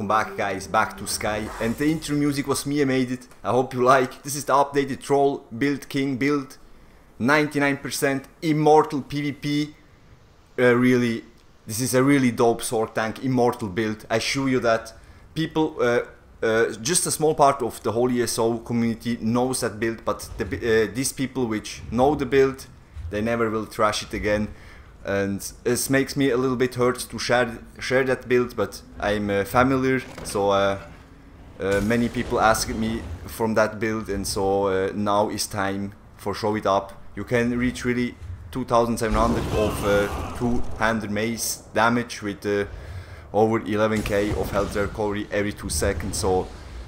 welcome back guys, back to Sky. And the intro music was me, I made it. I hope you like. This is the updated troll build, king build. 99% immortal PvP. Really, this is a really dope sword tank, immortal build. I show you that people, just a small part of the whole ESO community knows that build, but these people which know the build, they never will trash it again. And it makes me a little bit hurt to share that build, but I'm familiar, so many people asked me from that build, and so now is time for show it up. You can reach really 2700 of two-handed mace damage with over 11k of health recovery every 2 seconds, so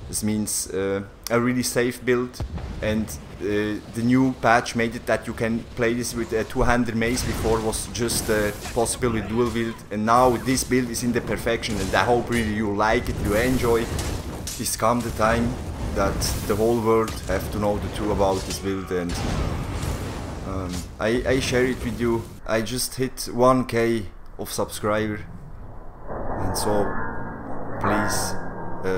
this means a really safe build. And the new patch made it that you can play this with a two-handed mace. Before was just possible with dual wield, and now this build is in the perfection, and I hope really you like it, you enjoy. It's come the time that the whole world have to know the truth about this build, and I share it with you. I just hit 1k of subscriber, and so please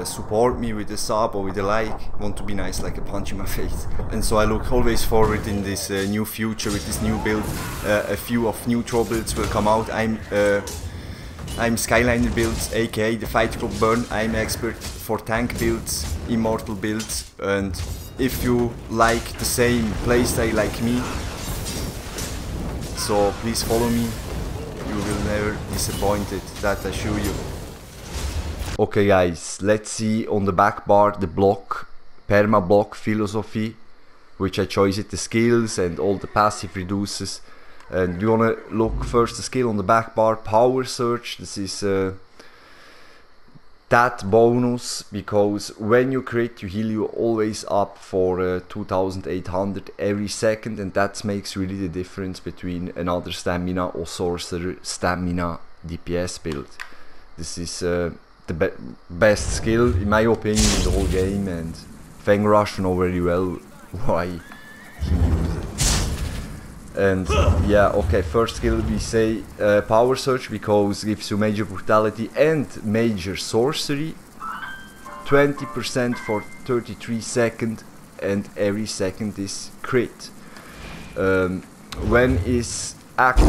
support me with a sub or with a like. Want to be nice like a punch in my face. And so I look always forward in this new future with this new build. A few of new troll builds will come out. I'm Skyliner builds, aka the Fight Club Burn. I'm expert for tank builds, immortal builds, and if you like the same playstyle like me, so please follow me. You will never be disappointed, that I assure you. Okay guys, let's see on the back bar the block, perma block philosophy, which I chose it, the skills and all the passive reduces. And you wanna look first the skill on the back bar, power surge. This is that bonus, because when you crit you heal you always up for 2800 every second, and that makes really the difference between another stamina or sorcerer stamina DPS build. This is the best skill in my opinion in the whole game, and Fang Rush know very well why he uses it. And yeah, okay, first skill we say power surge, because it gives you major brutality and major sorcery, 20% for 33 seconds, and every second is crit. When is active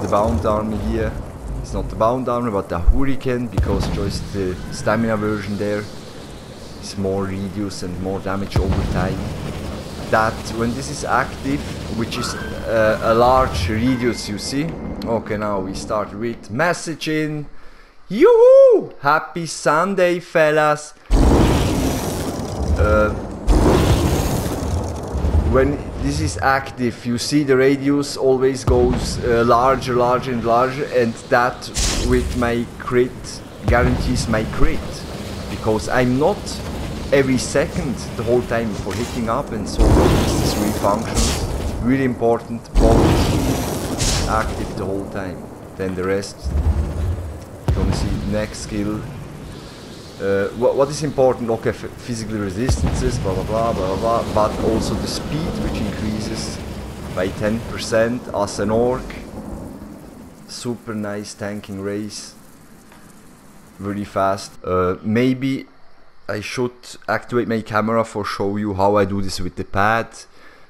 the bound army here, it's not the bound armor but the hurricane, because just the stamina version there is more reduce and more damage over time. That when this is active, which is a large reduce, you see. Okay, now we start with messaging. Yoo-hoo! Happy Sunday, fellas! When this is active, you see the radius always goes larger, larger and larger, and that with my crit guarantees my crit, because I'm not every second the whole time for hitting up, and so this three functions, really important, both active the whole time. Then the rest, you're gonna see next skill. What is important? Okay, physical resistances, blah blah blah blah blah, but also the speed, which increases by 10% as an orc. Super nice tanking race, really fast. Maybe I should activate my camera for show you how I do this with the pad.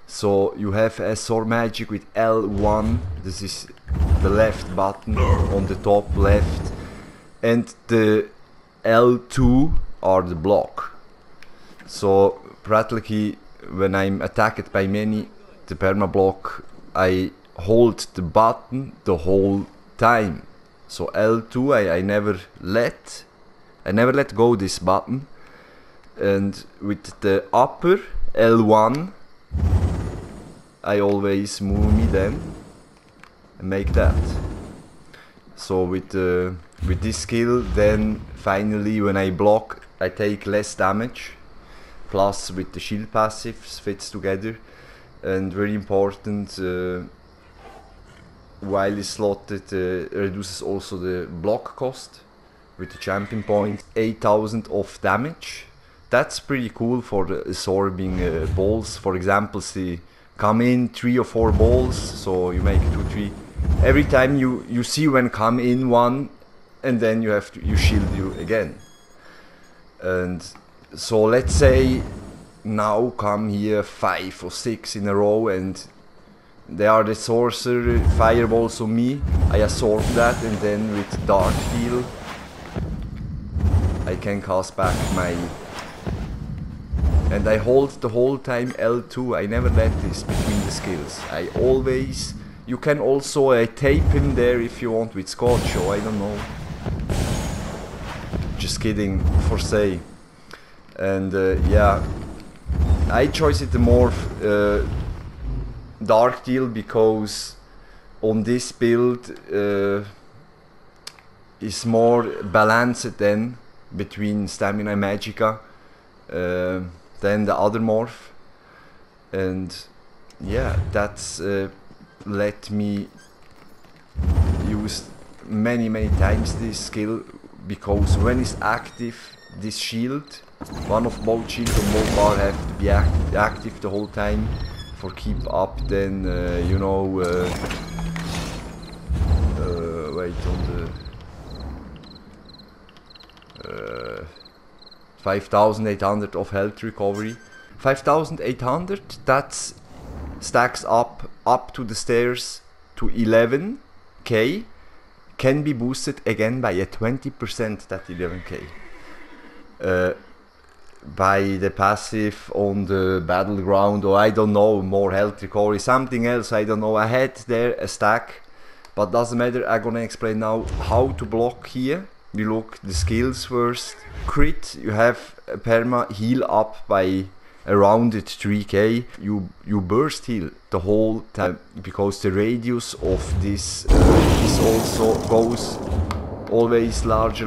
So you have a sword magic with L1, this is the left button on the top left, and the L2 are the block. So practically when I'm attacked by many, the perma block, I hold the button the whole time. So L2 I never let go this button. And with the upper L1 I always move me then and make that. So with this skill, then finally when I block I take less damage, plus with the shield passives fits together. And very important, while it's slotted, reduces also the block cost with the champion point, 8000 of damage. That's pretty cool for the absorbing balls. For example, see, come in 3 or 4 balls, so you make 2, 3. Every time you see when come in one, and then you shield you again. And so let's say now come here 5 or 6 in a row, and they are the sorcerer fireballs on me. I absorb that, and then with Dark Heal I can cast back my... And I hold the whole time L2, I never let this between the skills. I always... You can also tape him there if you want with Scotch, or I don't know. Just kidding, for say. And yeah, I chose it the more Dark Deal because on this build is more balanced then between Stamina and Magicka than the other morph. And yeah, that's let me use many times this skill, because when it's active, this shield, one of both shield and both bar have to be active the whole time for keep up. Then you know, wait, on the 5800 of health recovery. 5800, that's stacks up to the stairs to 11k, can be boosted again by a 20%, that 11k. By the passive on the battleground, or I don't know, more health recovery, something else, I don't know. I had there a stack, but doesn't matter. I'm gonna explain now how to block here. We look the skills first. Crit, you have a perma heal up by around it 3k. You burst heal the whole time, because the radius of this is also goes always larger.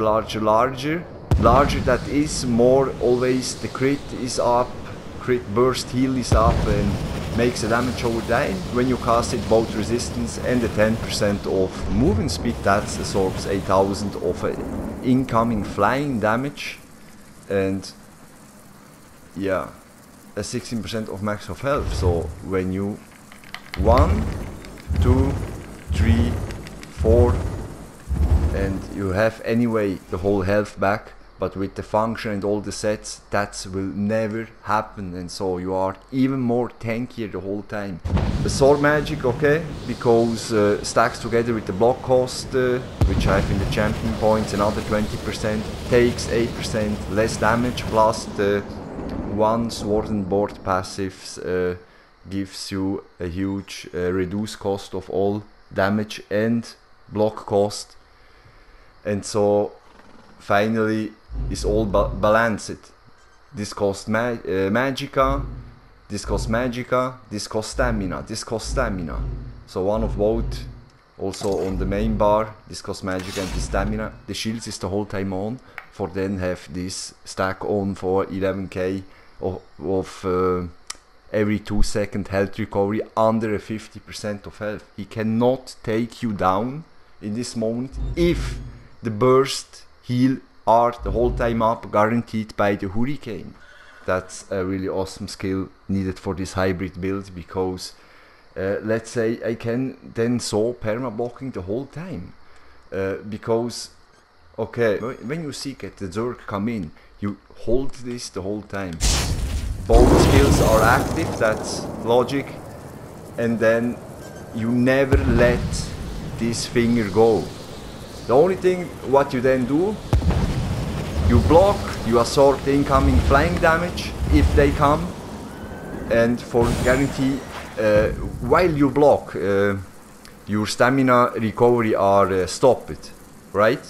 That is more, always the crit is up, crit burst heal is up, and makes a damage over time. When you cast it, both resistance and the 10% of moving speed, that absorbs 8000 of incoming flying damage, and yeah, a 16% of max of health. So when you 1, 2, 3, 4, and you have anyway the whole health back, but with the function and all the sets, that will never happen, and so you are even more tankier the whole time. The sword magic, okay, because stacks together with the block cost, which I have in the champion points, another 20%, takes 8% less damage, plus the one sword and board passives gives you a huge reduced cost of all damage and block cost, and so finally is all balanced. This costs Magicka, this costs Magicka, this costs stamina, this costs stamina. So one of both. Also on the main bar, this costs Magicka and this stamina. The shields is the whole time on, for then have this stack on for 11k of every 2 second health recovery under a 50% of health. He cannot take you down in this moment if the burst heal are the whole time up, guaranteed by the hurricane. That's a really awesome skill needed for this hybrid build, because let's say I can then saw perma blocking the whole time, because okay, when you see get the Zerg come in, you hold this the whole time. Both skills are active, that's logic, and then you never let this finger go. The only thing what you then do, you block, you absorb the incoming flying damage if they come, and for guarantee, while you block, your stamina recovery are stopped, right?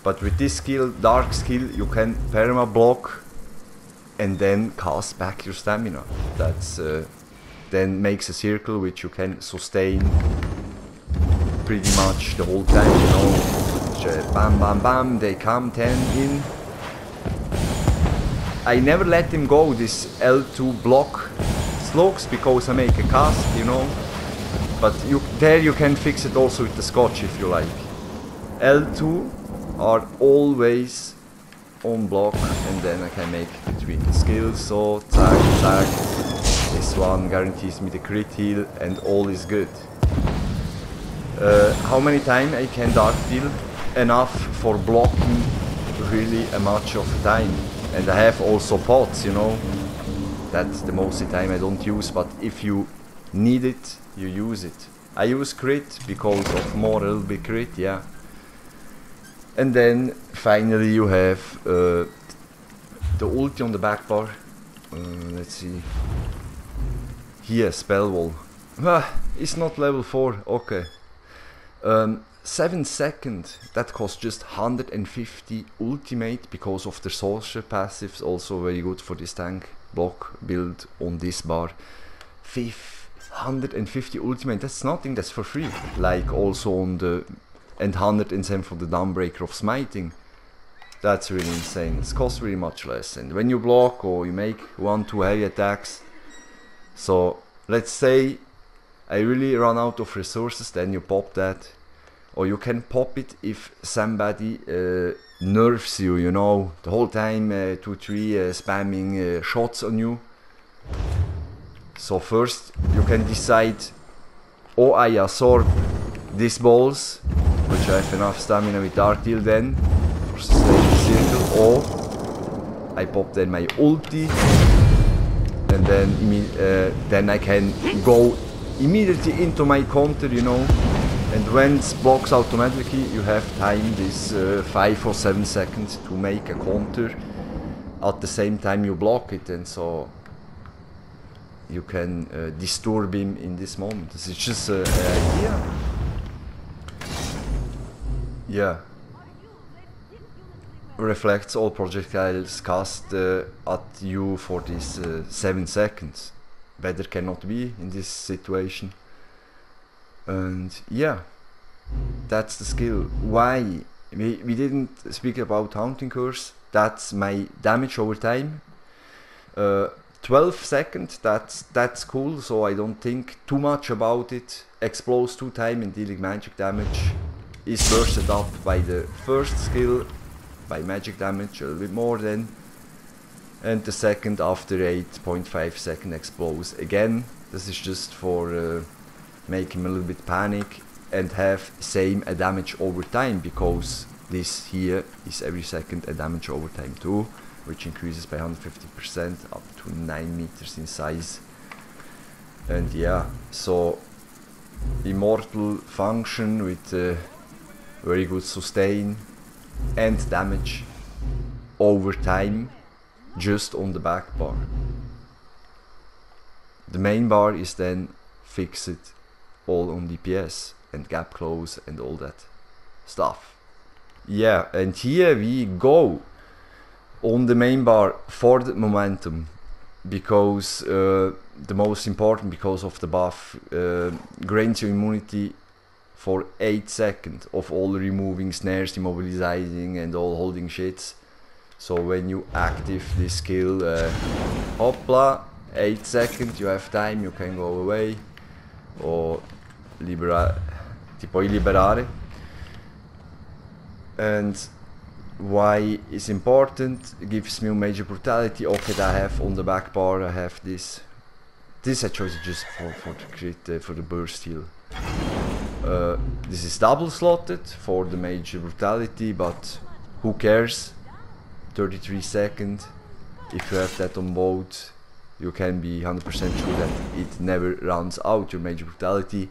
But with this skill, dark skill, you can perma block and then cast back your stamina. That's then makes a circle which you can sustain pretty much the whole time, you know. Bam bam bam, they come 10 in. I never let them go this L2 block slopes, because I make a cast, you know. But there you can fix it also with the Scotch if you like. L2 are always on block, and then I can make between the skills. So zack, this one guarantees me the crit heal, and all is good. How many times I can dark deal? enough for blocking really a much of the time. And I have also pots, you know. That's the most of the time I don't use, but if you need it, you use it. I use crit because of more LB crit, yeah. And then finally you have the ulti on the back bar. Let's see. Here, spell wall. It's not level 4, okay. 7 seconds, that costs just 150 ultimate because of the sorcerer passives, also very good for this tank block build on this bar. 150 ultimate, that's nothing, that's for free. Like also on the, and 107 for the downbreaker of smiting. That's really insane, it costs really much less. And when you block or you make 1-2 heavy attacks, so let's say I really run out of resources, then you pop that. Or you can pop it if somebody nerfs you, you know, the whole time 2-3 spamming shots on you. So first you can decide, or I absorb these balls, which I have enough stamina with R-Till then, for sustaining the circle, or I pop then my ulti, and then I can go immediately into my counter, you know. And when it blocks automatically, you have time, this 5 or 7 seconds to make a counter at the same time you block it, and so you can disturb him in this moment. This is just an idea. Yeah. Reflects all projectiles cast at you for this 7 seconds. Better cannot be in this situation. And yeah, that's the skill. Why? We didn't speak about Haunting Curse. That's my damage over time. 12 seconds, that's cool, so I don't think too much about it. Explodes 2 times and dealing magic damage is bursted up by the first skill, by magic damage a little bit more then. And the second after 8.5 seconds explodes again. This is just for make him a little bit panic and have same damage over time, because this here is every second a damage over time too, which increases by 150% up to 9 meters in size. And yeah, so immortal function with very good sustain and damage over time just on the back bar. The main bar is then fixed all on DPS and gap close and all that stuff. Yeah, and here we go on the main bar for the momentum, because the most important, because of the buff, grants you immunity for 8 seconds of all removing snares, immobilizing and all holding shits. So when you active this skill, hopla, 8 seconds, you have time, you can go away or ti puoi liberare. And why is important? It gives me major brutality. Okay, I have on the back bar, I have this I chose it just for the crit, for the burst heal. This is double slotted for the major brutality, but who cares? 33 seconds. If you have that on both, you can be 100% sure that it never runs out, your major brutality.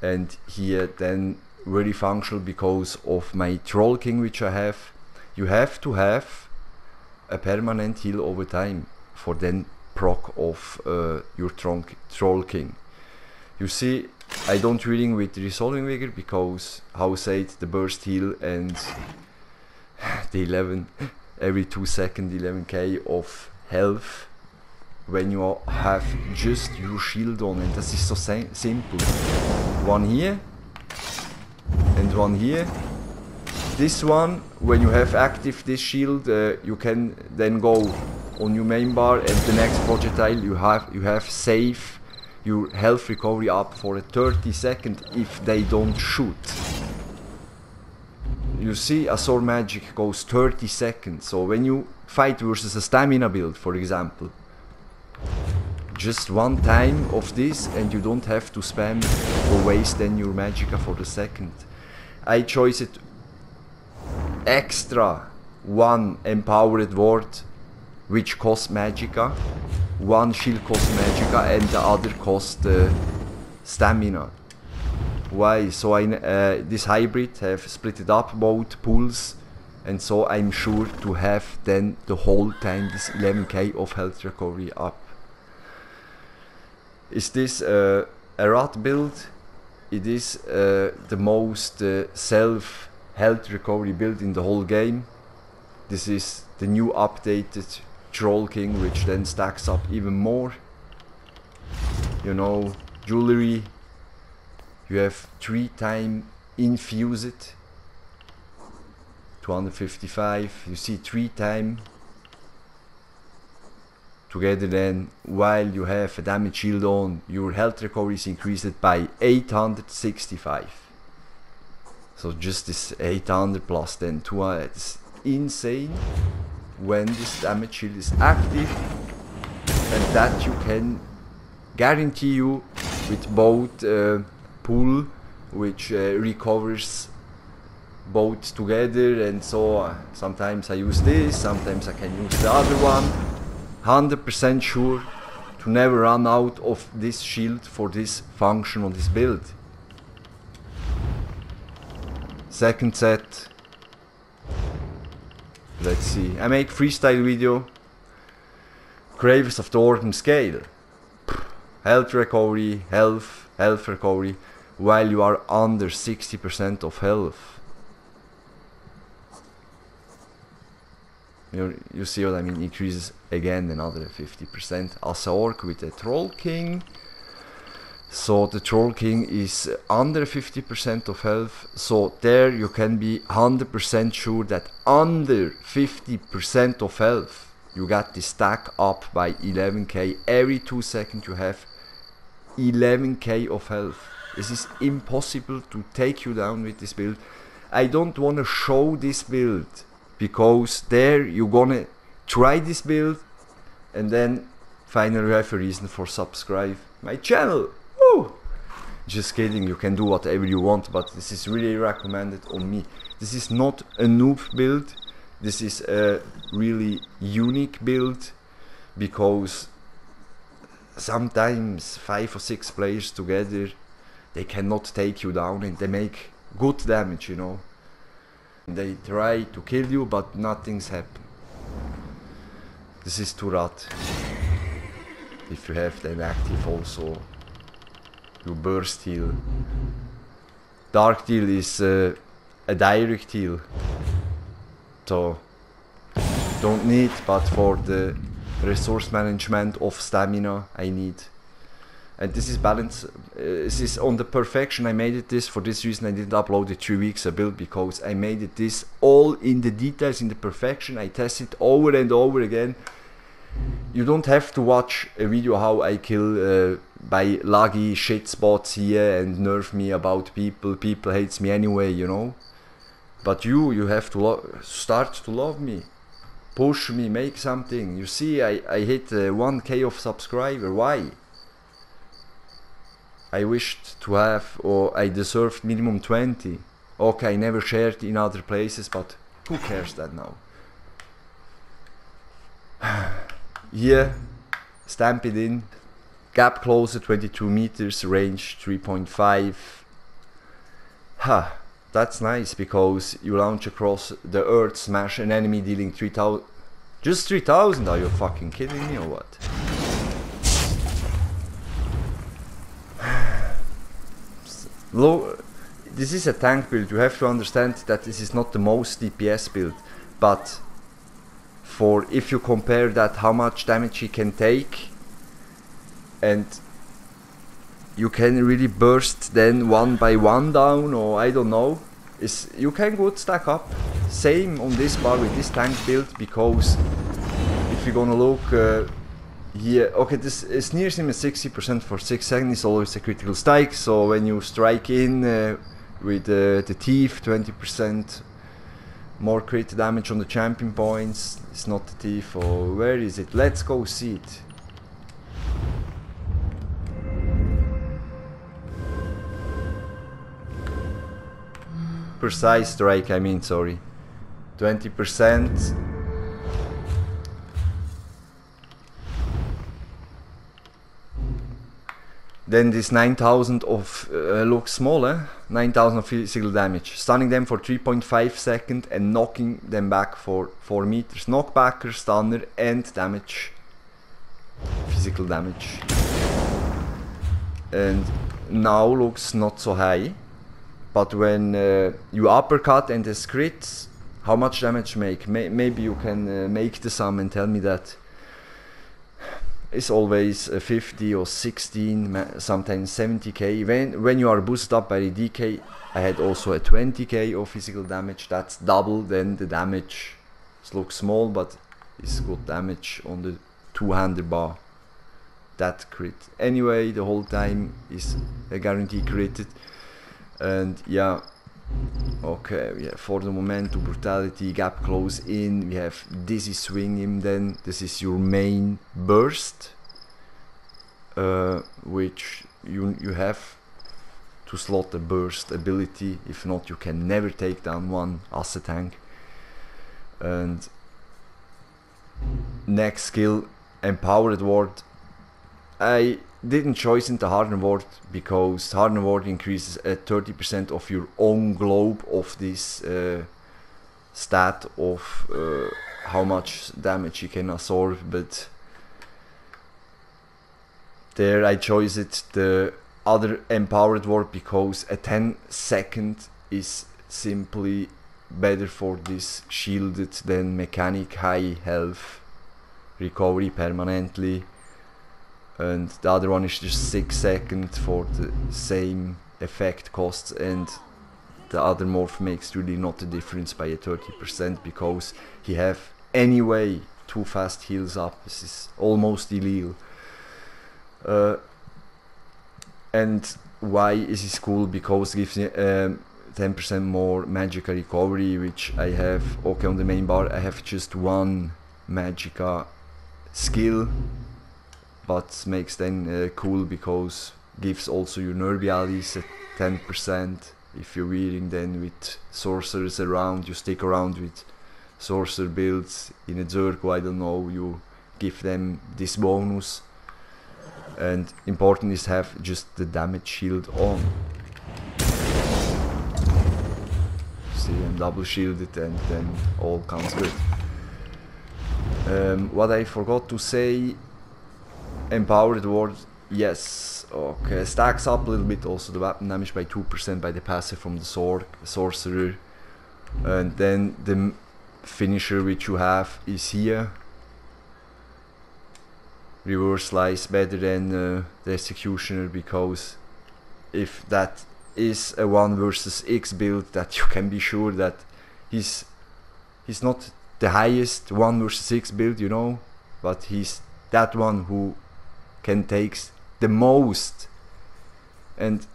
And here then very functional because of my Trollking which I have. You have to have a permanent heal over time for then proc of your Trollking. You see, I don't reading with Resolving Vigor because, how say it, the burst heal and the 11 every 2 seconds 11k of health when you have just your shield on, and this is so simple. One here and one here. This one, when you have active this shield, you can then go on your main bar, and the next projectile you have save your health recovery up for a 30 seconds if they don't shoot. You see, a sword magic goes 30 seconds, so when you fight versus a stamina build, for example, just one time of this and you don't have to spam or waste then your magicka for the second. I chose it extra 1 empowered ward which costs magicka, 1 shield costs magicka and the other costs stamina. Why? So this hybrid have split it up both pools, and so I'm sure to have then the whole time this 11k of health recovery up. Is this a rat build? It is the most self health recovery build in the whole game. This is the new updated Trollking, which then stacks up even more. You know, jewelry. You have 3 times infused, 255. You see 3 times together. Then, while you have a damage shield on, your health recovery is increased by 865. So just this 800 plus then 200. It's insane when this damage shield is active, and that you can guarantee you with both pool, which recovers both together, and so sometimes I use this, sometimes I can use the other one. 100% sure to never run out of this shield for this function on this build. Second set. Let's see. I make freestyle video. Cravers of the Organ scale. Health recovery, health recovery, while you are under 60% of health. You see what I mean? Increases again another 50%. As a orc with a Trollking. So the Trollking is under 50% of health. So there you can be 100% sure that under 50% of health you got the stack up by 11k. Every 2 seconds you have 11k of health. This is impossible to take you down with this build. I don't want to show this build, because there you're gonna try this build and then finally you have a reason for subscribe my channel. Woo! Just kidding, you can do whatever you want, but this is really recommended on me. This is not a noob build, this is a really unique build, because sometimes 5 or 6 players together, they cannot take you down and they make good damage, you know. They try to kill you, but nothing's happened. This is too rat. If you have then active also, you burst heal. Dark heal is a direct heal, so don't need, but for the resource management of stamina I need. And this is balance. This is on the perfection. I made it this for this reason. I didn't upload it 3 weeks a build, because I made it this all in the details, in the perfection. I test it over and over again. You don't have to watch a video how I kill by laggy shit spots here and nerf me about people. People hates me anyway, you know. But you have to start to love me. Push me, make something. You see, I hit 1k of subscriber. Why? I wished to have, or I deserved minimum 20. Okay, I never shared in other places, but who cares that now? Here, stamp it in. Gap closer 22 meters, range 3.5. Ha, that's nice, because you launch across the earth, smash an enemy dealing 3000. Just 3000? Are you fucking kidding me or what? This is a tank build. You have to understand that this is not the most DPS build, but for if you compare that how much damage he can take, and you can really burst then 1 by 1 down, or I don't know, you can good stack up. Same on this bar with this tank build, because if you're gonna look here, okay, this is near him at 60% for 6 seconds, is always a critical strike, so when you strike in with the thief, 20% more crit damage on the champion points. It's not the thief, or where is it? Let's go see it. Precise strike, I mean, sorry. 20%. Then this 9000 of looks small, eh? 9000 of physical damage. Stunning them for 3.5 seconds and knocking them back for 4 meters. Knockbacker, stunner and damage. Physical damage. And now looks not so high. But when you uppercut and the crits, how much damage make? Maybe you can make the sum and tell me that. It's always 50 or 16, sometimes 70k. When you are boosted up by the DK, I had also a 20k of physical damage. That's double than the damage. It looks small, but it's good damage on the two-hander bar. That crit. Anyway, the whole time is a guarantee critted. And yeah, okay, we have for the momentum, brutality, gap close in, we have dizzy swing him. Then this is your main burst, which you have to slot the burst ability. If not, you can never take down one asset tank. And next skill, empowered ward. I didn't choose into hardened ward because hardened ward increases at 30% of your own globe of this stat of how much damage you can absorb, but there I chose it the other empowered ward because a 10-second is simply better for this shielded than mechanic high health recovery permanently. And the other one is just 6 seconds for the same effect costs, and the other morph makes really not a difference by a 30% because he have anyway 2 fast heals up. This is almost illegal. And why is this cool? Because it gives me 10% more magica recovery, which I have. Okay, on the main bar I have just 1 magica skill, but makes then cool because gives also your nerdy allies a 10%. If you're wearing then with sorcerers around, you stick around with sorcerer builds in a Zergo, I don't know, you give them this bonus. And important is have just the damage shield on. See, I'm double shielded and then all comes good. What I forgot to say, empowered ward, yes, okay, stacks up a little bit also the weapon damage by 2% by the passive from the sorcerer. And then the finisher which you have is here. Reverse slice better than the executioner, because if that is a 1 versus X build, that you can be sure that he's not the highest 1 versus X build, you know, but he's that one who can take the most, and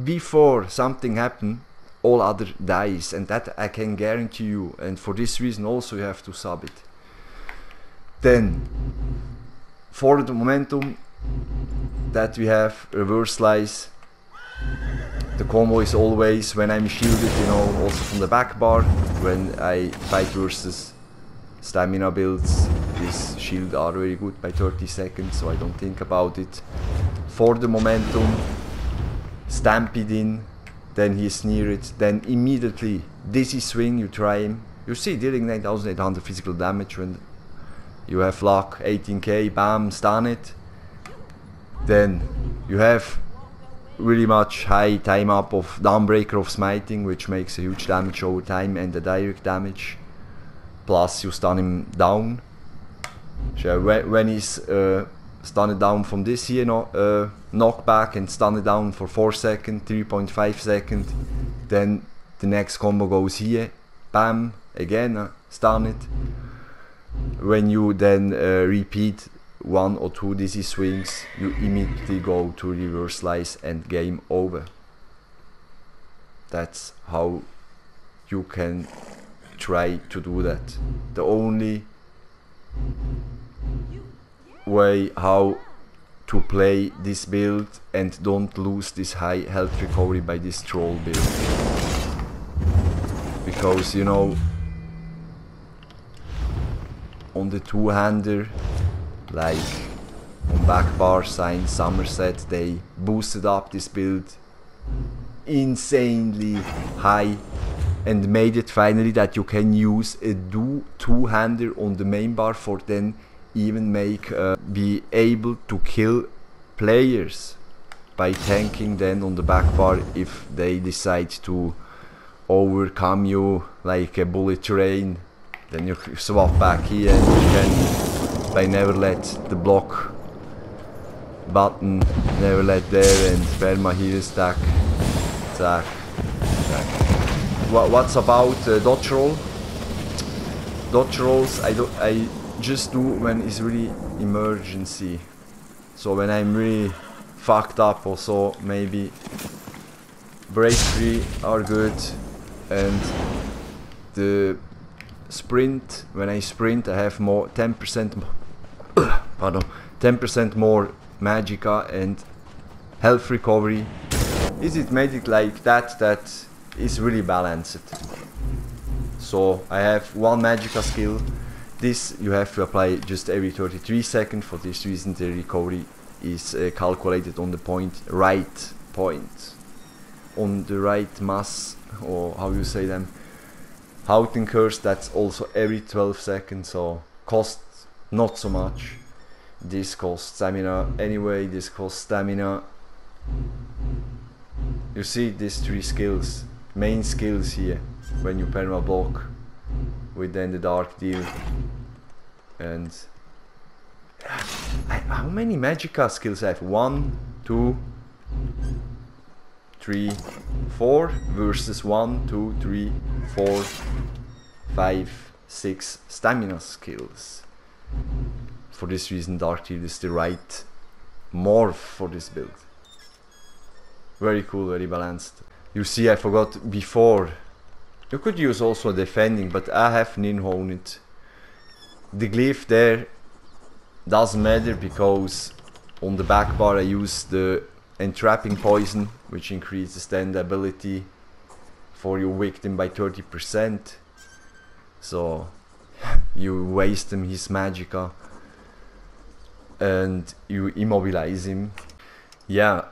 before something happen all other dies, and that I can guarantee you, and for this reason also you have to sub it. Then for the momentum that we have reverse slice, the combo is always when I'm shielded, you know, also from the back bar. When I fight versus stamina builds, this shield are very good by 30 seconds, so I don't think about it. For the momentum, stamp it in, then he's near it, then immediately dizzy swing, you try him. You see, dealing 9800 physical damage when you have luck, 18k, bam, stun it. Then you have really much high time up of Dawnbreaker of smiting, which makes a huge damage over time and a direct damage. Plus you stun him down. So when he's stunned down from this here, knockback, and stunned down for 4 seconds, 3.5 seconds, then the next combo goes here, bam, again, stun it. When you then repeat 1 or 2 dizzy swings, you immediately go to reverse slice and game over. That's how you can try to do that. The only way how to play this build and don't lose this high health recovery by this troll build. Because, you know, on the two-hander, like on backbar, sign, Somerset, they boosted up this build insanely high and made it finally that you can use a two-hander on the main bar for then even be able to kill players by tanking then on the back bar if they decide to overcome you like a bullet train. Then you swap back here and you can, by never let the block button, never let there, and perma heal stack, zack, zack. What's about dodge roll? Dodge rolls I just do when it's really emergency. So when I'm really fucked up or so, maybe break free are good, and the sprint, when I sprint I have more 10% pardon, 10% more magicka and health recovery. Is it made it like that is really balanced. So I have one magicka skill. This you have to apply just every 33 seconds. For this reason the recovery is calculated on the right point, on the right mass, or how you say them, Houghton curse. That's also every 12 seconds, so costs not so much. This costs stamina anyway, this costs stamina. You see these three skills, main skills here, when you perma block with then the dark deal. And how many magicka skills I have? 1, 2, 3, 4 versus 1, 2, 3, 4, 5, 6 stamina skills. For this reason Dark Deal is the right morph for this build. Very cool, very balanced. You see, I forgot before, you could use also defending, but I have Ninhoned. The glyph there doesn't matter because on the back bar I use the entrapping poison, which increases then the ability for your victim by 30%. So you waste him his magicka and you immobilize him. Yeah,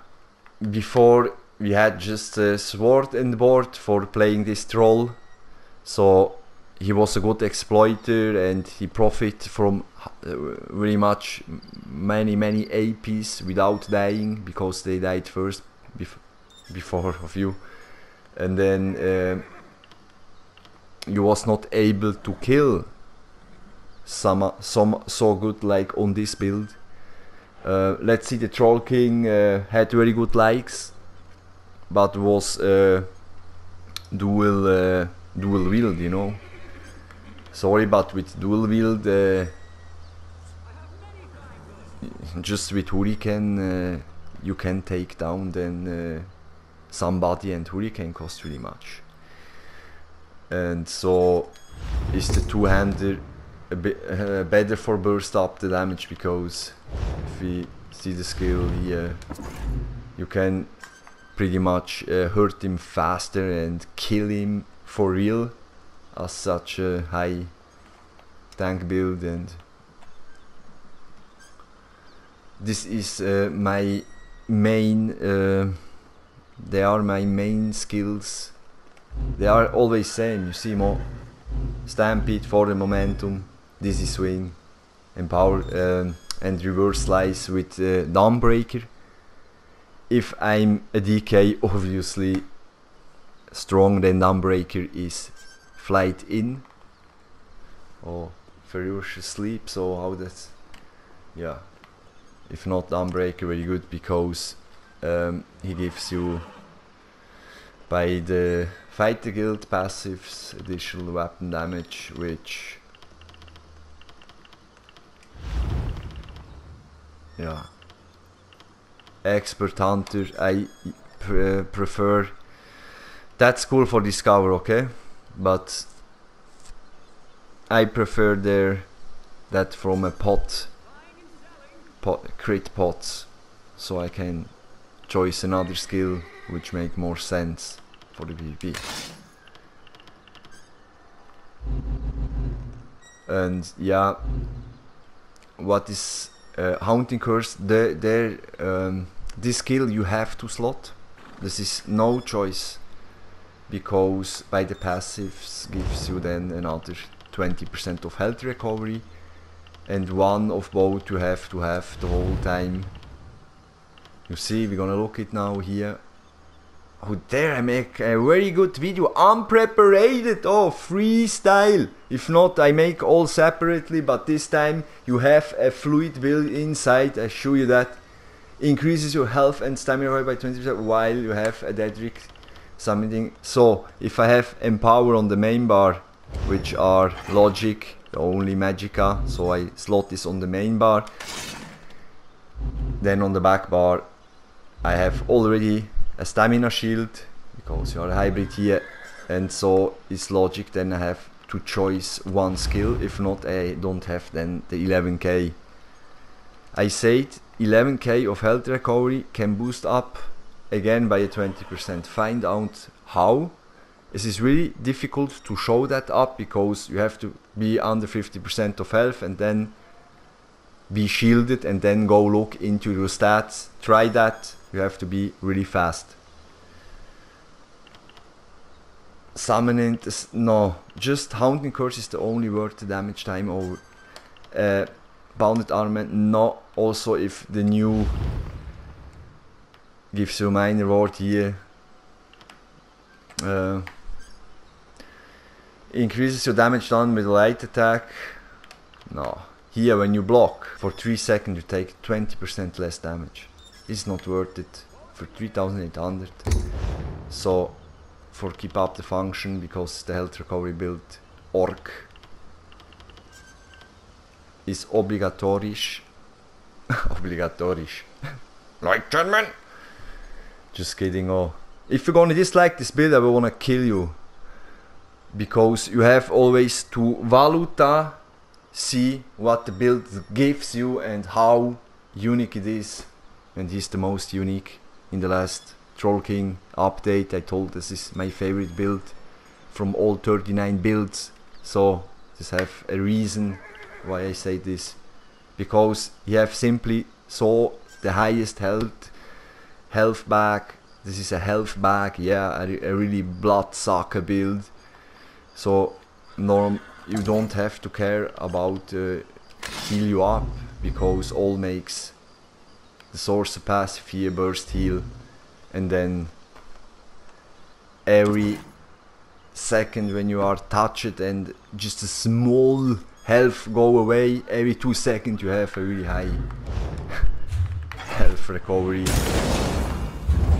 before we had just a sword and board for playing this troll, so he was a good exploiter and he profit from very much many APs without dying, because they died first before of you, and then you was not able to kill some so good like on this build. Let's see, the Troll King had very good likes, but was dual wield, you know. Sorry, but with dual wield, just with Hurricane you can take down then somebody, and Hurricane costs really much. And so is the two-hander a bit better for burst up the damage, because if we see the skill here, you can pretty much hurt him faster and kill him for real as such a high tank build. And this is my main they are my main skills. They are always same, you see, more stampede for the momentum, dizzy swing, empower, and reverse slice with Dawnbreaker. If I'm a DK, obviously strong, then Dawnbreaker is flight in or ferocious sleep. So how that's, yeah, if not Dawnbreaker, very good, because he gives you by the Fighter Guild passives additional weapon damage, which, yeah, Expert Hunter I prefer. That's cool for Discover, okay, but I prefer that from a crit pots, so I can choose another skill which make more sense for the PvP. And yeah, what is Haunting Curse? This skill you have to slot. This is no choice, because by the passives gives you then another 20% of health recovery, and one of both you have to have the whole time. You see, we're gonna look it now here. Oh, there I make a very good video, unprepared, oh, freestyle. If not, I make all separately, but this time you have a fluid build inside. I show you that. Increases your health and stamina by 20% while you have a Daedric summoning. So, if I have Empower on the main bar, which are Logic, the only Magicka, so I slot this on the main bar. Then on the back bar, I have already a stamina shield, because you are a hybrid here, and so is Logic. Then I have to choose one skill, if not I don't have then the 11k. I said 11k of health recovery can boost up again by a 20%. Find out how. This is really difficult to show that up, because you have to be under 50% of health and then be shielded and then go look into your stats. Try that. You have to be really fast. Summoning, no, just Haunting Curse is the only worth the damage time over. Bounded Armament, no. Also, if the new gives you a minor ward here, increases your damage done with a light attack, no. Here, when you block for 3 seconds, you take 20% less damage. It's not worth it for 3800. So, for keep up the function, because the health recovery build Orc is obligatorisch. Obligatorisch. Like German? Just kidding. Oh, if you're gonna dislike this build, I will wanna kill you, because you have always to valuta, see what the build gives you and how unique it is. And he's the most unique in the last Trollking update. I told this is my favorite build from all 39 builds, so this have a reason why I say this, because you have simply so the highest health bag. This is a health bag, yeah, a really blood sucker build. So you don't have to care about heal you up, because all makes the sorcerer passive here, burst heal, and then every second when you are touched and just a small health go away, every 2 seconds you have a really high health recovery.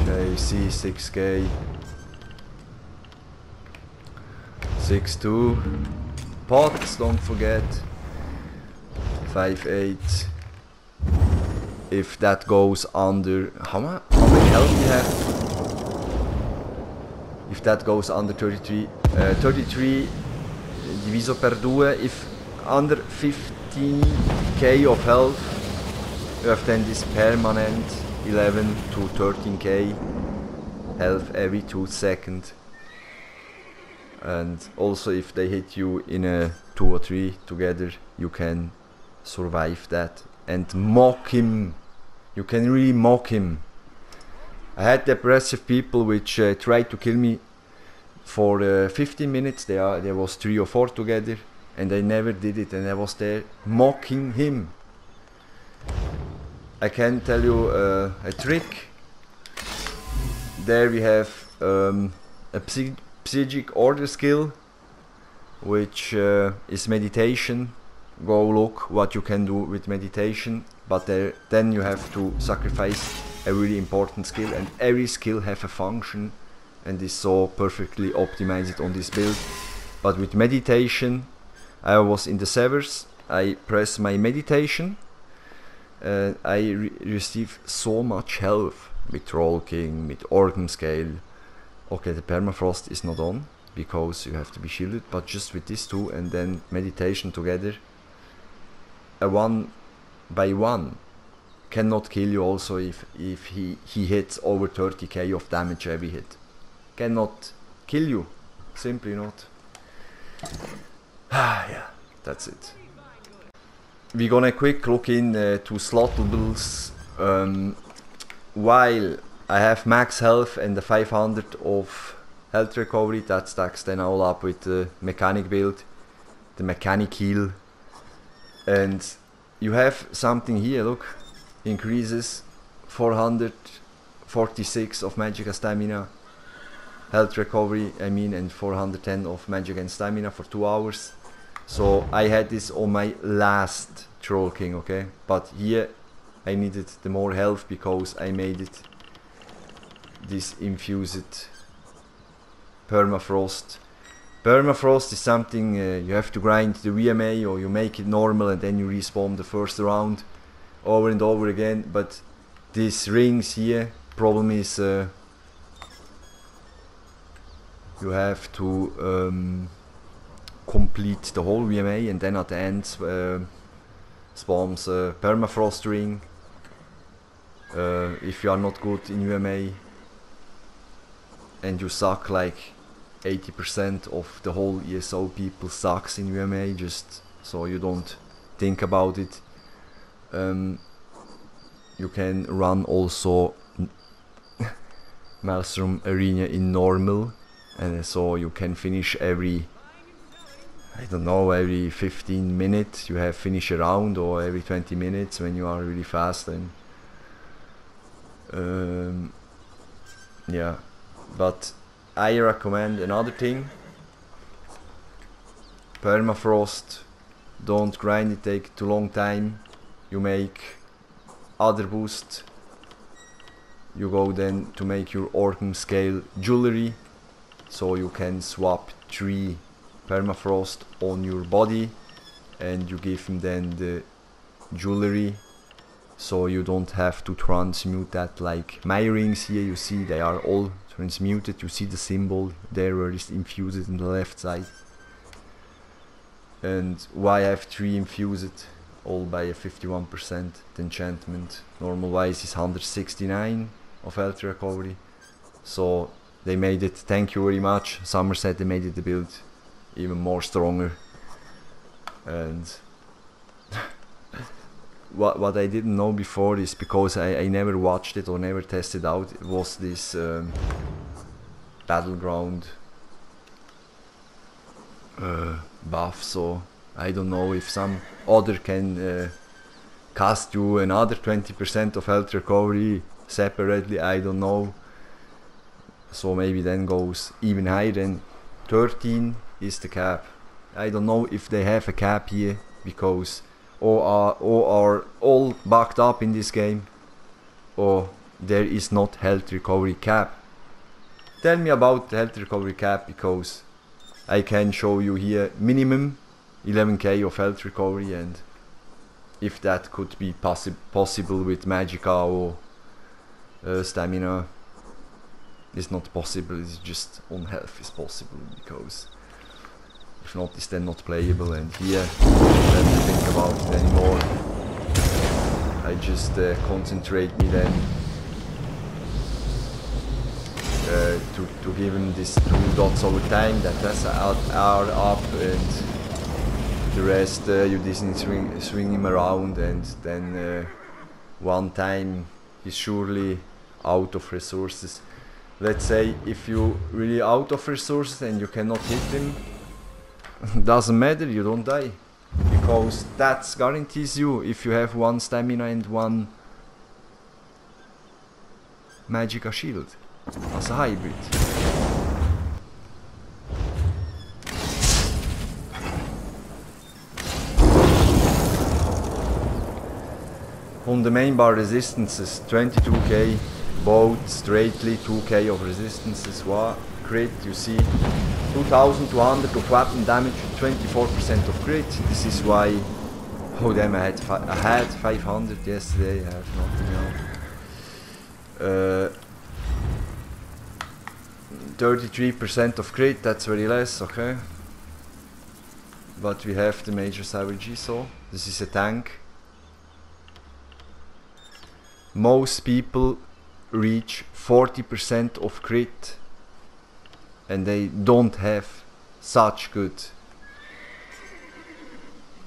Okay, you see 6k, 6-2, pots, don't forget, 5-8. If that goes under, how much health you have? If that goes under 33 diviso per 2, if under 15k of health, you have then this permanent 11 to 13k health every 2 seconds. And also if they hit you in a 2 or 3 together, you can survive that and mock him. You can really mock him. I had depressive people which tried to kill me for 15 minutes. There was 3 or 4 together, and I never did it, and I was there mocking him. I can tell you a trick. There we have a psychic order skill, which is meditation. Go look what you can do with meditation, but then you have to sacrifice a really important skill, and every skill have a function and is so perfectly optimized on this build. But with meditation, I was in the servers, I press my meditation, I receive so much health with Trollking, with Organ Scale. Okay, the permafrost is not on because you have to be shielded, but just with these two and then meditation together, a 1 by 1 cannot kill you. Also if he hits over 30k of damage every hit, cannot kill you, simply not. Yeah, that's it. We're gonna quick look in to slottables. While I have max health and the 500 of health recovery, that stacks then all up with the mechanic build, the mechanic heal. And you have something here, look, increases 446 of magic and stamina, health recovery I mean, and 410 of magic and stamina for 2 hours. So I had this on my last Troll King, okay, but here I needed the more health because I made it this infused permafrost. Permafrost is something you have to grind the VMA, or you make it normal and then you respawn the first round over and over again. But these rings here, problem is you have to complete the whole VMA, and then at the end spawns a permafrost ring. If you are not good in VMA and you suck, like 80% of the whole ESO people sucks in VMA, just so you don't think about it. You can run also Maelstrom Arena in normal, and so you can finish every, I don't know, every 15 minutes you have finish a round, or every 20 minutes when you are really fast. And yeah, but I recommend another thing. Permafrost, don't grind it, take too long time. You make other boost. You go then to make your Orcum scale jewelry, so you can swap 3 permafrost on your body and you give him then the jewelry, so you don't have to transmute that like my rings here. You see they are all transmuted. You see the symbol there where it's infused in the left side. And why I have 3 infused, all by a 51%. The enchantment normal wise is 169 of health recovery, so they made it, thank you very much Somerset, they made it the build even more stronger. And what I didn't know before is, because I never watched it or never tested out, it was this battleground buff. So I don't know if some other can cast you another 20% of health recovery separately, I don't know. So maybe then goes even higher than 13 is the cap. I don't know if they have a cap here, because or are all backed up in this game, or there is not health recovery cap. Tell me about the health recovery cap, because I can show you here minimum 11k of health recovery, and if that could be possible with Magicka or stamina, it's not possible. It's just on health is possible, because if not, it's then not playable. And here, I don't have to think about it anymore. I just concentrate me then to give him this 2 dots over time, that are up, and the rest you just swing him around, and then one time he's surely out of resources. Let's say if you really out of resources and you cannot hit him, doesn't matter, you don't die, because that guarantees you, if you have 1 stamina and 1 Magicka shield as a hybrid. On the main bar resistances, 22k, both straightly 2k of resistances. What crit, you see 2200 of weapon damage, 24% of crit. This is why, oh damn, I had 500 yesterday, I have nothing now. 33% of crit, that's very less, okay. But we have the major savage, so this is a tank. Most people reach 40% of crit, and they don't have such good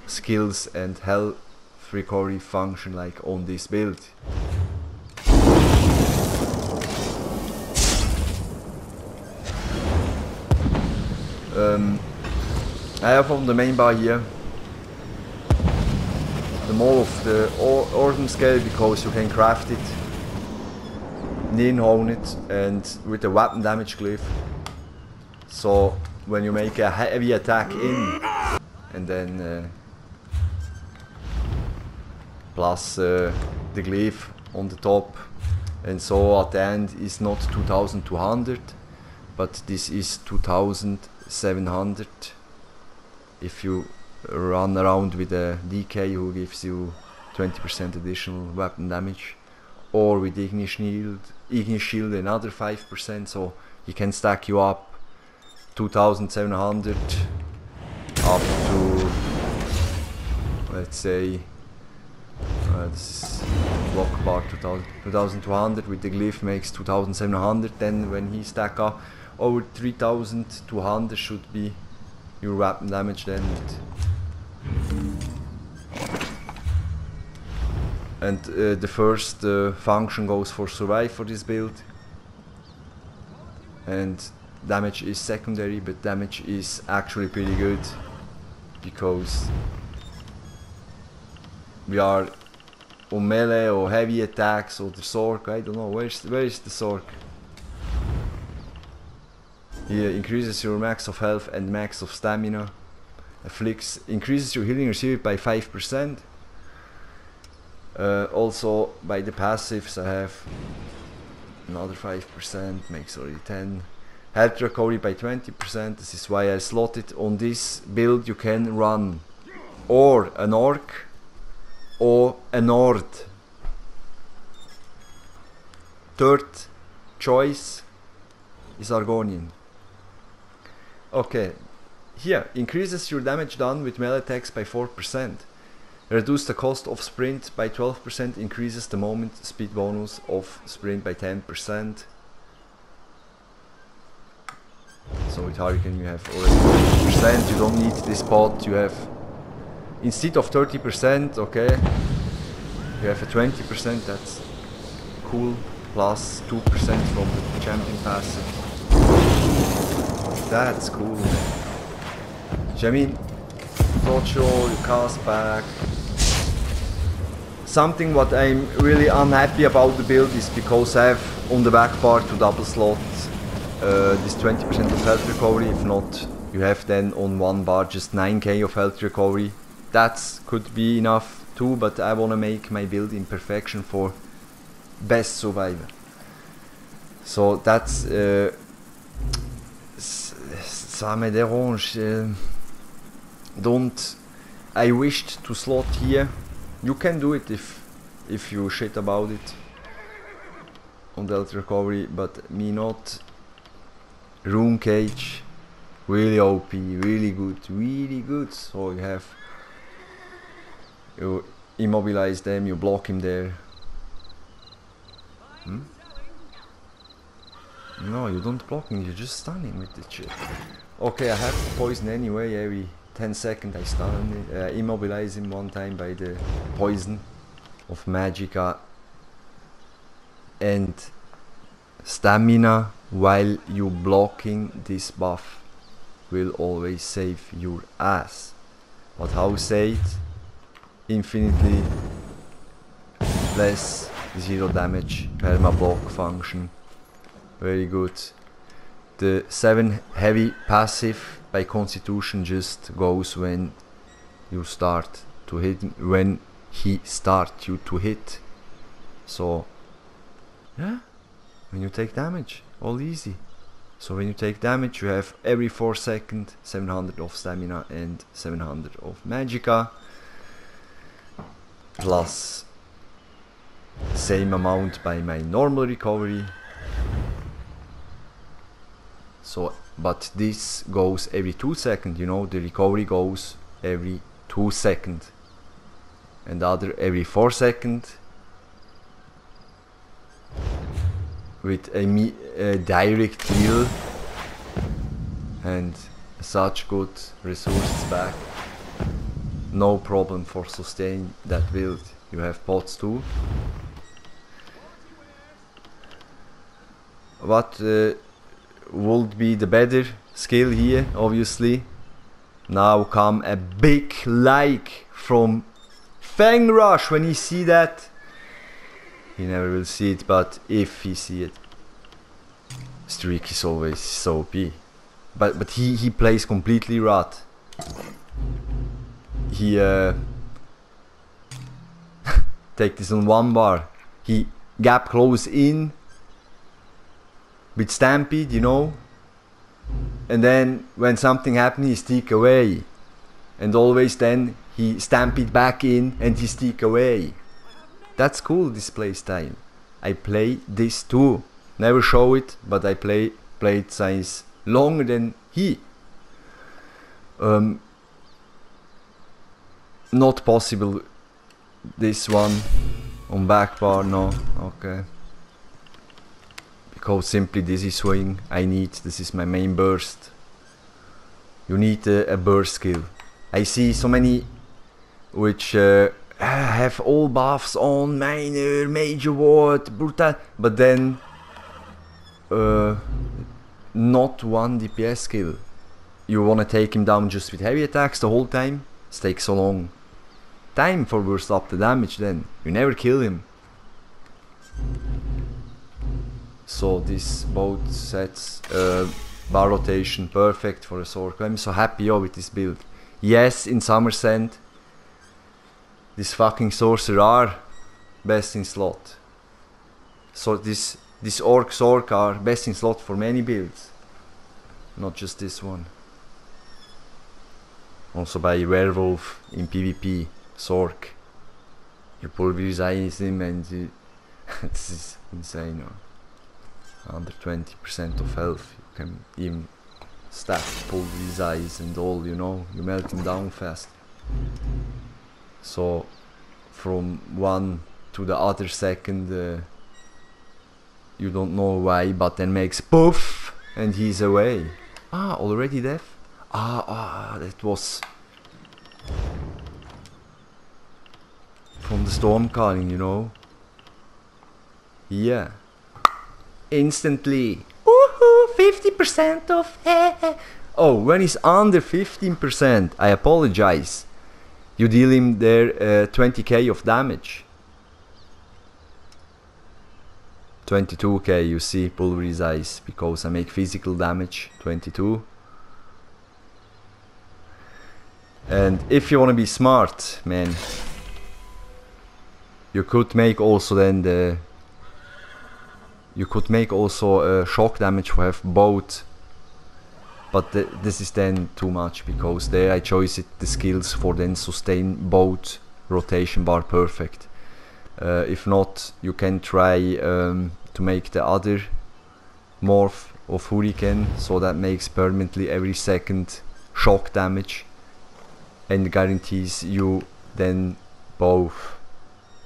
skills and health recovery function like on this build. I have on the main bar here the mole of the organ scale because you can craft it, hone it, and with a weapon damage glyph. So when you make a heavy attack in, and then plus the glyph on the top, and so at the end is not 2200, but this is 2700 if you run around with a DK who gives you 20% additional weapon damage, or with Ignis Shield another 5%, so he can stack you up 2700 up to, let's say, this is block bar 2200 with the glyph makes 2700. Then when he stack up over 3200 should be your weapon damage then. And the first function goes for survive for this build, and damage is secondary, but damage is actually pretty good because we are on melee or heavy attacks or the Sorc. I don't know, where is the Sorc? He increases your max of health and max of stamina. Increases your healing received by 5%. Also by the passives I have another 5%, makes already 10. Health recovery by 20%. This is why I slotted on this build. You can run or an orc or a nord. Third choice is Argonian. Okay, here increases your damage done with melee attacks by 4%. Reduce the cost of sprint by 12%. Increases the moment speed bonus of sprint by 10%. So with Hurricane you have already 20%. You don't need this pot. You have, instead of 30%, okay, you have a 20%. That's cool. Plus 2% from the champion passive. That's cool. I mean, dodge roll, you cast back. Something what I'm really unhappy about the build is because I have on the back bar to double slot this 20% of health recovery. If not, you have then on one bar just 9k of health recovery. That could be enough too, but I wanna make my build in perfection for best survivor. So that's ça me dérange. I wished to slot here. You can do it if you shit about it on the health recovery, but me not. Room cage, really OP, really good. So you immobilize them, you block him there. No, you don't block him, you just stun him with the shit. Okay, I have to poison anyway. Every 10 seconds I stun him, immobilize him one time by the poison of Magicka. And stamina while you blocking this buff will always save your ass. But how say it? Infinitely less 0 damage perma block function. Very good. The 7 heavy passive by constitution just goes when you start to hit, when he starts you to hit. So yeah, when you take damage, all easy. So when you take damage, you have every 4 seconds 700 of stamina and 700 of Magicka, plus same amount by my normal recovery. So, but this goes every 2 seconds, you know, the recovery goes every 2 seconds, and the other every 4 seconds, with a direct heal and such good resources back. no problem for sustain that build. You have pots too. What would be the better skill here? Obviously. Now come a big like from Fang Rush. When he see that, he never will see it, but if he see it, Streak is always so OP. But he plays completely rat. He take this on one bar. He gap close in with Stampede, you know. And then when something happens, he stick away. And always then he Stampede back in and he stick away. That's cool, this play style. I play this too. Never show it, but I played since longer than he. Not possible this one on back bar, no, okay. Because simply this is swing I need, this is my main burst. You need a burst skill. I see so many which have all buffs on, minor, major ward, brutal, but then not one DPS skill. You wanna take him down just with heavy attacks the whole time? It takes so long time for burst up the damage then. You never kill him. So this both sets bar rotation perfect for a Sorc. I'm so happy with this build. Yes, in Somerset this fucking sorcerer are best in slot. So this Orc Sorc are best in slot for many builds, not just this one. Also by Werewolf in PvP, Sorc. You pulverize him and this is insane. Under 20% of health, you can even stack pulverize and all, you know, you melt him down fast. So from one to the other second, you don't know why, but then makes poof and he's away. Ah, already deaf? That was from the storm calling, you know. Yeah. Instantly. Woohoo! 50% of Oh, when he's under 15%, I apologize. You deal him there 20k of damage. 22k, you see, pulverize, because I make physical damage, 22. And if you want to be smart, man, you could make also then the... You could make also shock damage to have both. But this is then too much, because there I chose the skills for then sustain both rotation bar perfect. If not, you can try to make the other morph of Hurricane, so that makes permanently every second shock damage and guarantees you then both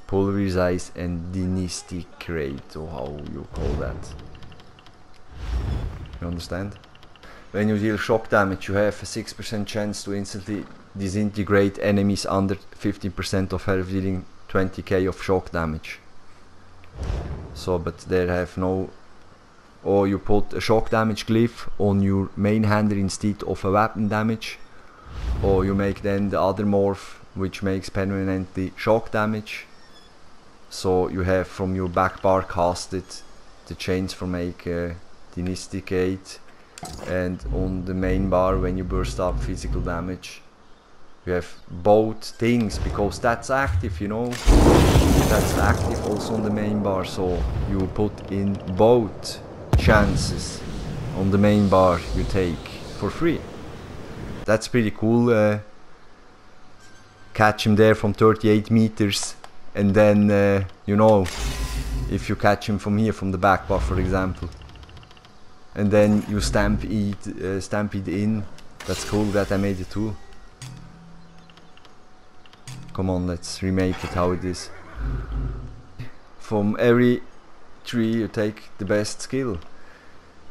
pulverize and disintegrate, or how you call that. You understand? When you deal shock damage, you have a 6% chance to instantly disintegrate enemies under 15% of health, dealing 20k of shock damage. So, but there have no... Or you put a shock damage glyph on your main hander instead of a weapon damage. Or you make then the other morph, which makes permanently shock damage. So you have from your back bar casted the chains for make disintegrate. And on the main bar, when you burst up physical damage, you have both things, because that's active, you know. That's active also on the main bar, so you put in both chances on the main bar you take for free. That's pretty cool. Catch him there from 38 meters, and then you know, if you catch him from here, from the back bar for example, and then you stampede in. That's cool that I made it too. Come on, let's remake it how it is. From every tree you take the best skill.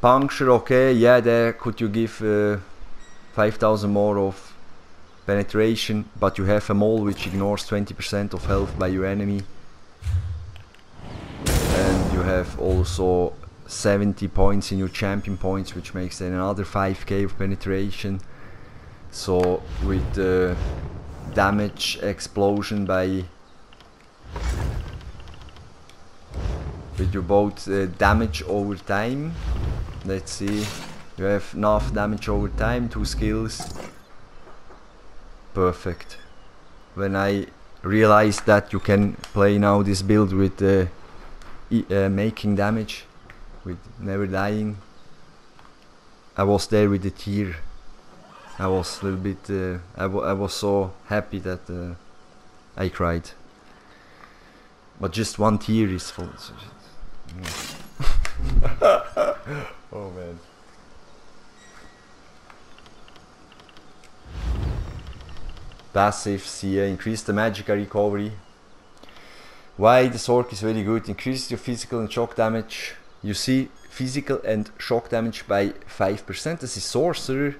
Puncture, okay, yeah, there could you give 5000 more of penetration, but you have a mole which ignores 20% of health by your enemy. And you have also 70 points in your champion points, which makes then another 5k of penetration. So with the damage explosion by with your both damage over time, let's see, you have enough damage over time, 2 skills, perfect. When I realized that you can play now this build with making damage, with never dying, I was there with the tear. I was a little bit, I was so happy that I cried. But just one tear is full. So oh man. Passive, see, increase the magica recovery. Why the Sorc is very good. Increase your physical and shock damage. You see physical and shock damage by 5%. This is sorcerer.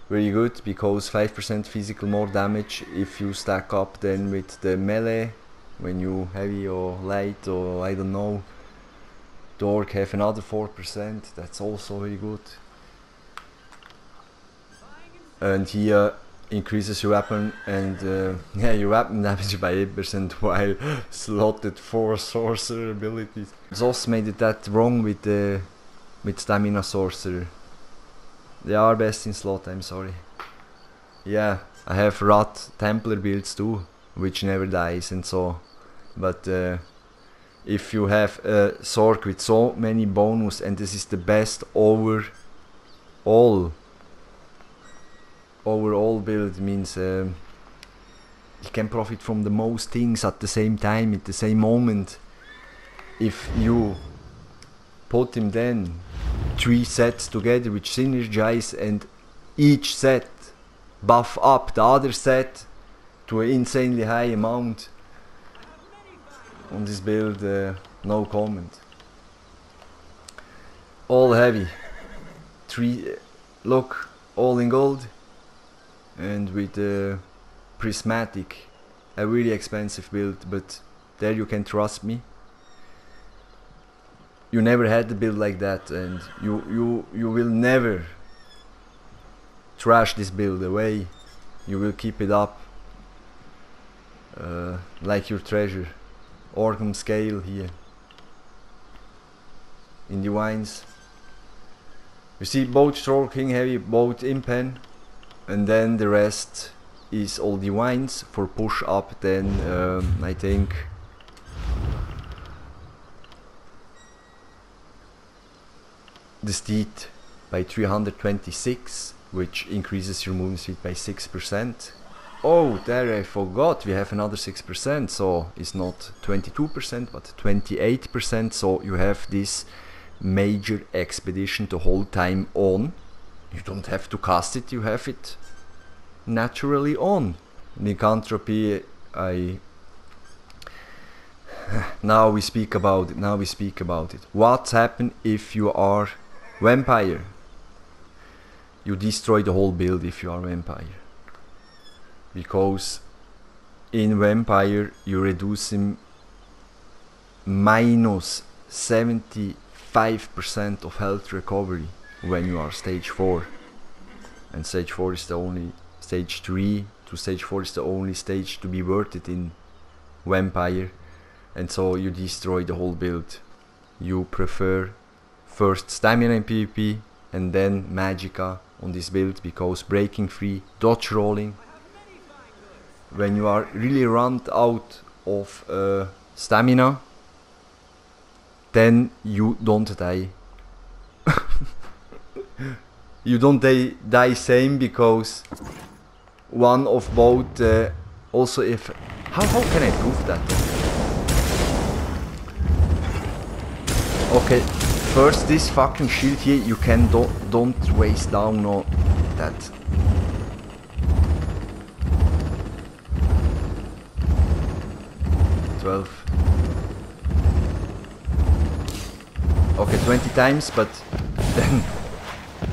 Very good, because 5% physical more damage if you stack up then with the melee when you heavy or light, or I don't know. The orc have another 4%. That's also very good. And here increases your weapon and yeah, your weapon damage by 8% while slotted 4 sorcerer abilities. Zos made it that wrong with stamina sorcerer. They are best in slot, I'm sorry. Yeah, I have Rat Templar builds too, which never dies and so. But if you have a Sorc with so many bonus, and this is the best overall build, means you can profit from the most things at the same time, at the same moment. If you put him then 3 sets together which synergize, and each set buff up the other set to an insanely high amount. On this build, no comment. All heavy. 3, look, all in gold. And with prismatic, a really expensive build, but there you can trust me. You never had a build like that, and you will never trash this build away. You will keep it up like your treasure. Organ scale here in divines. You see both Trollking heavy, both impen, and then the rest is all divines for push up. Then I think the steed by 326, which increases your movement speed by 6%. Oh, there I forgot, we have another 6%, so it's not 22% but 28%, so you have this major expedition the whole time on. You don't have to cast it, you have it naturally on. Lycanthropy, now we speak about it, What's happened if you are vampire? You destroy the whole build if you are vampire. Because in vampire you reduce him minus 75% of health recovery when you are stage 4. And stage 4 is the only, stage 3 to stage 4 is the only stage to be worth it in vampire. And so you destroy the whole build. You prefer first stamina in PvP and then magica on this build, because breaking free, dodge rolling, when you are really run out of stamina, then you don't die. You don't die same, because one of both also if how can I prove that? Okay, first this fucking shield here, you can don't waste down on that. Okay, 20 times, but then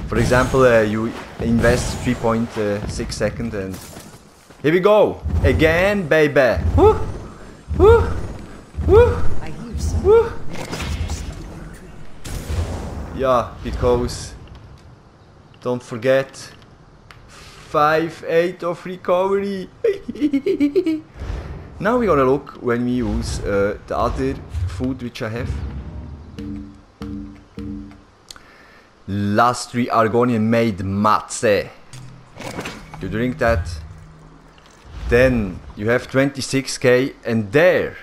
For example, you invest 3.6 seconds and here we go again, baby. Woo, woo, woo, woo. Yeah, because don't forget 5/8 of recovery. Now we're gonna look when we use the other food which I have. Last 3 Argonian made matze. You drink that. Then you have 26k, and there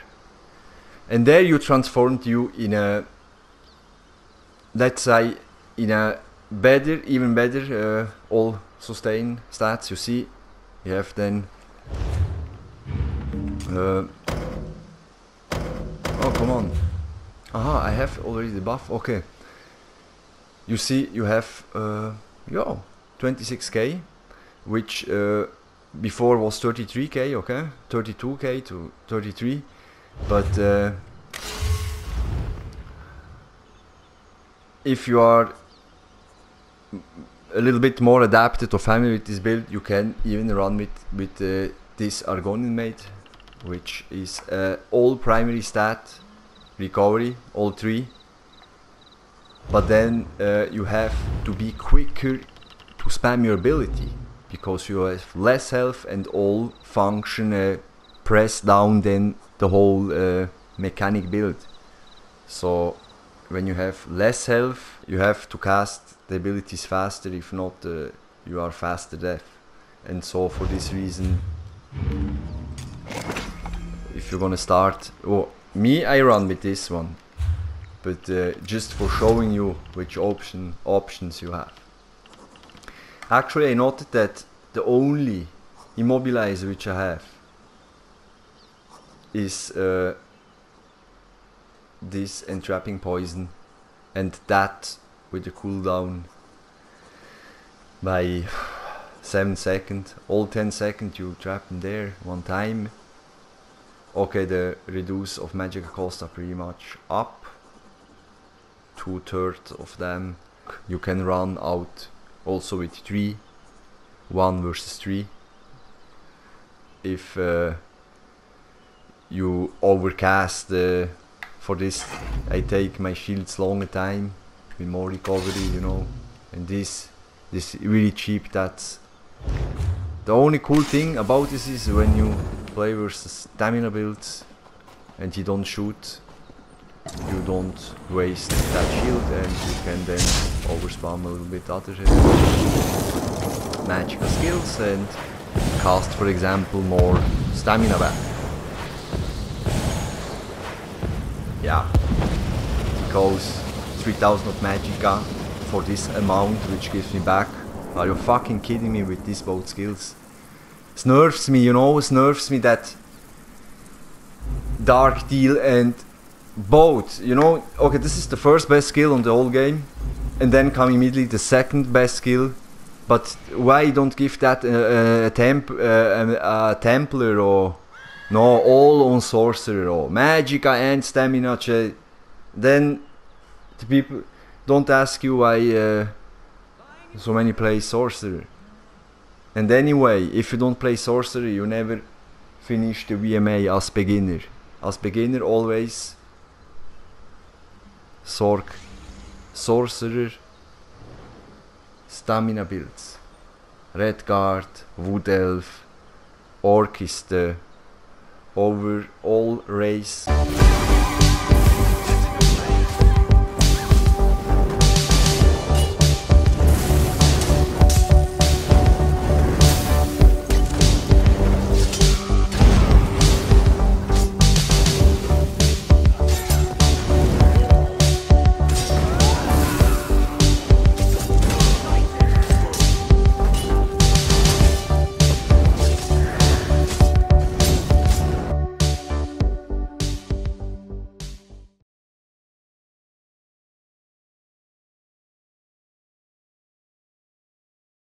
you transformed you in a, let's say, in a better, even better, all sustain stats. You see, you have then. Oh, come on. Aha, I have already the buff. Okay. You see, you have 26k, which before was 33k, okay, 32k to 33, but if you are a little bit more adapted or familiar with this build, you can even run with this Argonian mate, which is all primary stat, recovery, all 3. But then you have to be quicker to spam your ability, because you have less health and all function press down than the whole mechanic build. So when you have less health, you have to cast the abilities faster, if not you are faster death. And so for this reason, if you're gonna start, I run with this one. But just for showing you which options you have. Actually, I noted that the only immobilizer which I have is this entrapping poison, and that with the cooldown by 7 seconds. All 10 seconds you trap them there one time. Okay, the reduce of magic cost are pretty much up. 2/3 of them you can run out also with 3, 1 versus 3. If you overcast, for this I take my shields longer time with more recovery, you know, and this really cheap. That's the only cool thing about this, is when you play versus stamina builds and you don't shoot, you don't waste that shield, and you can then overspam a little bit other magical skills and cast, for example, more stamina back. Yeah, because 3000 of magicka for this amount, which gives me back. Are you fucking kidding me with these both skills? It nerfs me, you know, it nerfs me that Dark Deal and both, you know. Okay, this is the first best skill on the whole game, and then come immediately the second best skill. But why don't give that a Templar, or no, all on Sorcerer, or Magicka and Stamina? Then the people don't ask you why so many play Sorcerer. And anyway, if you don't play Sorcerer, you never finish the VMA as beginner. As beginner, always Sorcerer, Stamina builds. Red Guard, Wood Elf, Orc is the overall race.